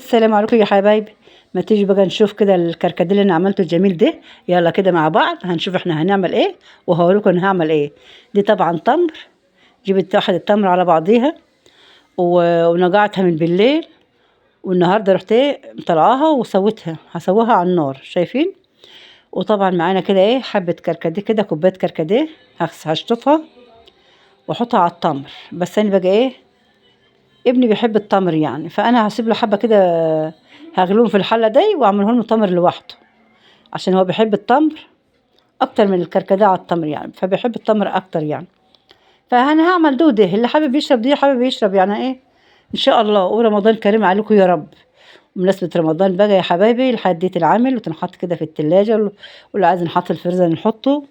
السلام عليكم يا حبايبي. ما تيجي بقى نشوف كده الكركديه اللي انا عملته الجميل ده. يلا كده مع بعض هنشوف احنا هنعمل ايه وهوريكم انا هعمل ايه. دي طبعا تمر. جبت واحد التمر على بعضيها ونقعتها من بالليل، والنهارده رحت ايه مطلعاها وسويتها، هسويها على النار شايفين. وطبعا معانا كده ايه حبه كركديه، كده كوبايه كركديه هشطفها واحطها على التمر. بس انا بقى ايه، ابني بيحب التمر يعني، فانا هسيب له حبه كده، هغلوهم في الحله دي واعملهم له تمر لوحده، عشان هو بيحب التمر اكتر من الكركديه على التمر يعني، فبيحب التمر اكتر يعني. فانا هعمل دوده، اللي حابب يشرب دي حابب يشرب يعني ايه. ان شاء الله. ورمضان كريم عليكم يا رب. بمناسبة رمضان بقى يا حبايبي، لحد العامل وتنحط كده في التلاجة، واللي عايز نحط في الفريزر نحطه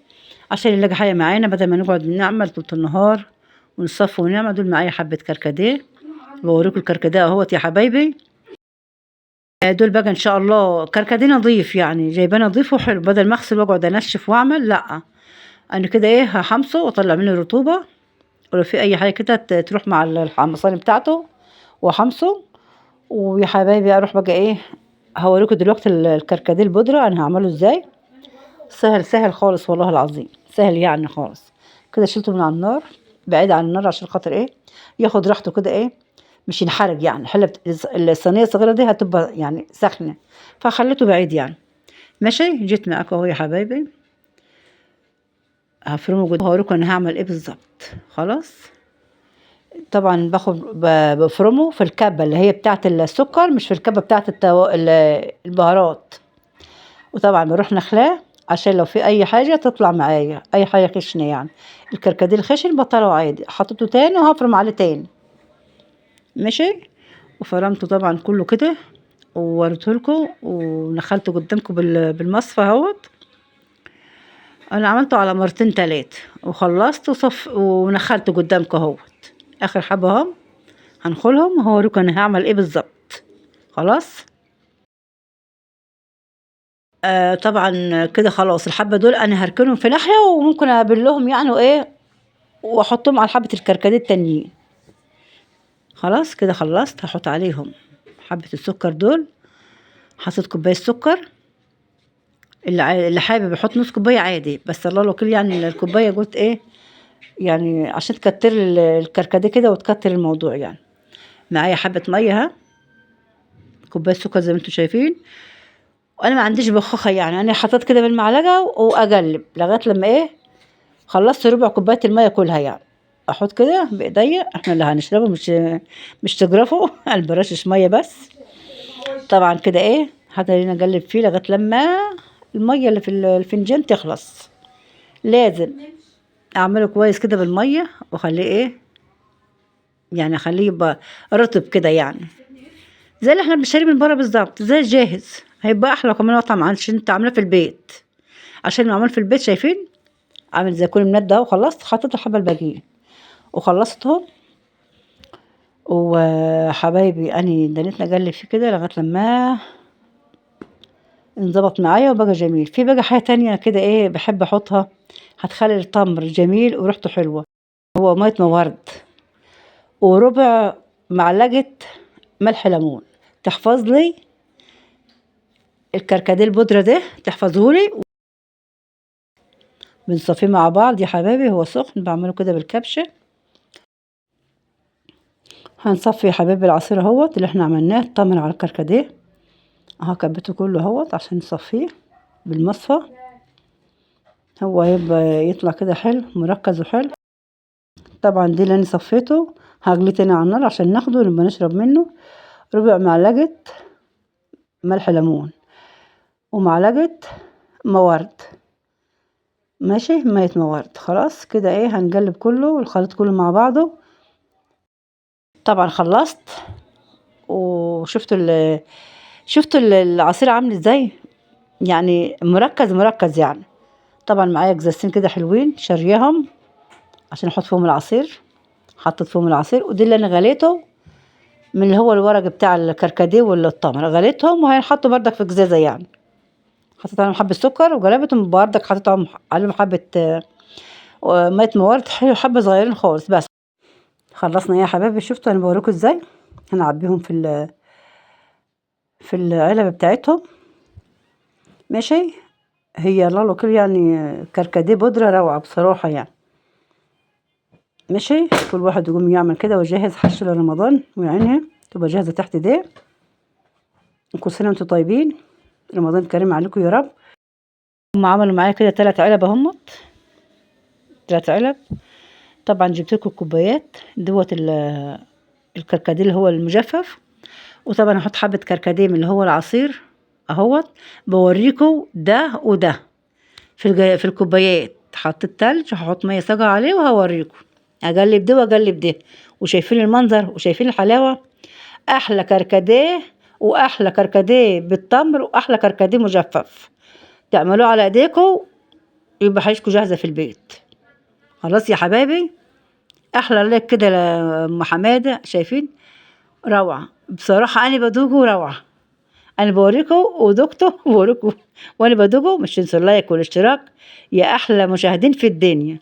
عشان نلاقي حاجة معانا بدل ما نقعد نعمل طول النهار ونصفي ونعمل. دول معايا حبة كركديه، بوريكم الكركديه اهوت يا حبايبي. دول بقى ان شاء الله كركديه نضيف يعني، جايباه نضيف وحلو، بدل ما اغسل واقعد انشف واعمل لا. انا كده ايه هحمصه واطلع منه الرطوبه، ولو في اي حاجه كده تروح مع الحمصاني بتاعته وحمصه. ويا حبايبي اروح بقى ايه، هوريكم دلوقتي الكركديه البودره انا هعمله ازاي. سهل سهل خالص والله العظيم، سهل يعني خالص. كده شلته من على النار، بعيد عن النار عشان خاطر ايه ياخد راحته كده ايه، مش ينحرق يعني. الصينيه الصغيره دي هتبقى يعني سخنه، فخليته بعيد يعني. ماشي، جيت معاكم اهو يا حبايبي، هفرمه جدا وهوريكم انا هعمل ايه بالظبط. خلاص. طبعا بفرمه في الكبه اللي هي بتاعه السكر، مش في الكبه بتاعه البهارات. وطبعا بروح نخلاه عشان لو في اي حاجه تطلع معايا، اي حاجه خشنه يعني. الكركديه الخشن بطلعه عادي، حطيته تاني وهفرم عليه تاني. ماشي. وفرمته طبعا كله كده ووريته لكم ونخلته قدامكم بالمصفى اهوت. انا عملته على مرتين تلاتة وخلصت ونخلته قدامكم اهوت. اخر حبه اهم هنخلهم وهوريكم انا هعمل ايه بالظبط. خلاص. طبعا كده خلاص، الحبه دول انا هركنهم في ناحيه، وممكن ابلهم يعني وايه واحطهم على حبه الكركديه التانيين. خلاص كده خلصت، هحط عليهم حبه السكر دول. حطيت كوبايه سكر، اللي حابب يحط نص كوبايه عادي، بس الله الوكيل يعني الكوبايه قلت ايه يعني عشان تكتر الكركديه كده وتكتر الموضوع يعني. معايا حبه ميه ها، كوبايه سكر زي ما انتم شايفين. وانا ما عنديش بخاخه يعني، انا حطيت كده بالمعلقه واقلب لغايه لما ايه خلصت ربع كوبايه الميه كلها يعني. احط كده بايديا، احنا اللي هنشربه مش تجرفه البرشش ميه بس. طبعا كده ايه هتلاقيني اقلب فيه لغايه لما الميه اللي في الفنجان تخلص. لازم اعمله كويس كده بالميه واخليه ايه يعني، اخليه يبقى رطب كده يعني، زي اللي احنا بنشتريه من بره بالظبط، زي الجاهز. هيبقى احلى كمان اطعم عشان انت عاملاه في البيت. عشان معمول في البيت شايفين عامل زي كل مناد ده. وخلصت حطيت الحبه الباقيين وخلصتهم. وحبايبي اني دنيت اقلب فيه كده لغايه لما انظبط معايا وبقى جميل. في بقى حاجه تانية كده ايه بحب احطها، هتخلي التمر جميل وريحته حلوه. هو ميه ورد وربع معلقه ملح ليمون. تحفظ لي الكركديه البودره ده، تحفظهولي. بنصفيه مع بعض يا حبايبي، هو سخن بعمله كده بالكبشه. هنصفي يا حبايبي العصير اهوت اللي احنا عملناه التمر على الكركديه اهو، كبته كله اهوت عشان نصفيه بالمصفى. هو هيبقى يطلع كده حلو مركز وحلو. طبعا دي اللي انا صفيته هغليه تاني على النار عشان ناخده ونبقى نشرب منه. ربع معلقه ملح ليمون ومعلقه موارد. ماشي، مية موارد. خلاص كده ايه هنقلب كله الخليط كله مع بعضه. طبعا خلصت شفتوا العصير عامل ازاي يعني، مركز مركز يعني. طبعا معايا جزازتين كده حلوين شارياهم عشان احط فيهم العصير. حطيت فيهم العصير، ودي اللي انا غليته من اللي هو الورق بتاع الكركديه والتمر، غليتهم وهينحطوا بردك في جزازه يعني. حطيت عليهم حبه سكر وقلبتهم بردك، حطيت عليهم حبه ميه موارد حلو، حبه صغيرين خالص بس. خلصنا يا حبايبي. شفتوا انا بوريكم ازاي هنعبيهم في العلب بتاعتهم ماشي. هي الله الوكيل يعني كركديه بودرة روعة بصراحة يعني ماشي. كل واحد يقوم يعمل كده ويجهز حشو لرمضان ويعينها تبقى جاهزة تحت ده. كل سنة وانتم طيبين، رمضان كريم عليكم يا رب. هم عملوا معايا كده 3 علب اهمت، 3 علب. طبعا جبت لكم الكوبايات دوت الكركديه اللي هو المجفف، وطبعا هحط حبة كركديه من اللي هو العصير اهوت. بوريكم ده وده في الكوبايات. حطيت تلج وهحط ميه ساقعة عليه وهوريكم. اقلب ده واقلب ده، وشايفين المنظر وشايفين الحلاوة. احلى كركديه، واحلى كركديه بالتمر، واحلى كركديه مجفف. تعملوه على ايديكم يبقى حيشكوا جاهزة في البيت. خلاص يا حبايبي، احلى لك كده لأم حمادة. شايفين روعة بصراحة، انا بدوقه روعة. انا بوريكم ودقته بوريكم وانا بدوقه. مش تنسوا اللايك والاشتراك يا احلى مشاهدين في الدنيا.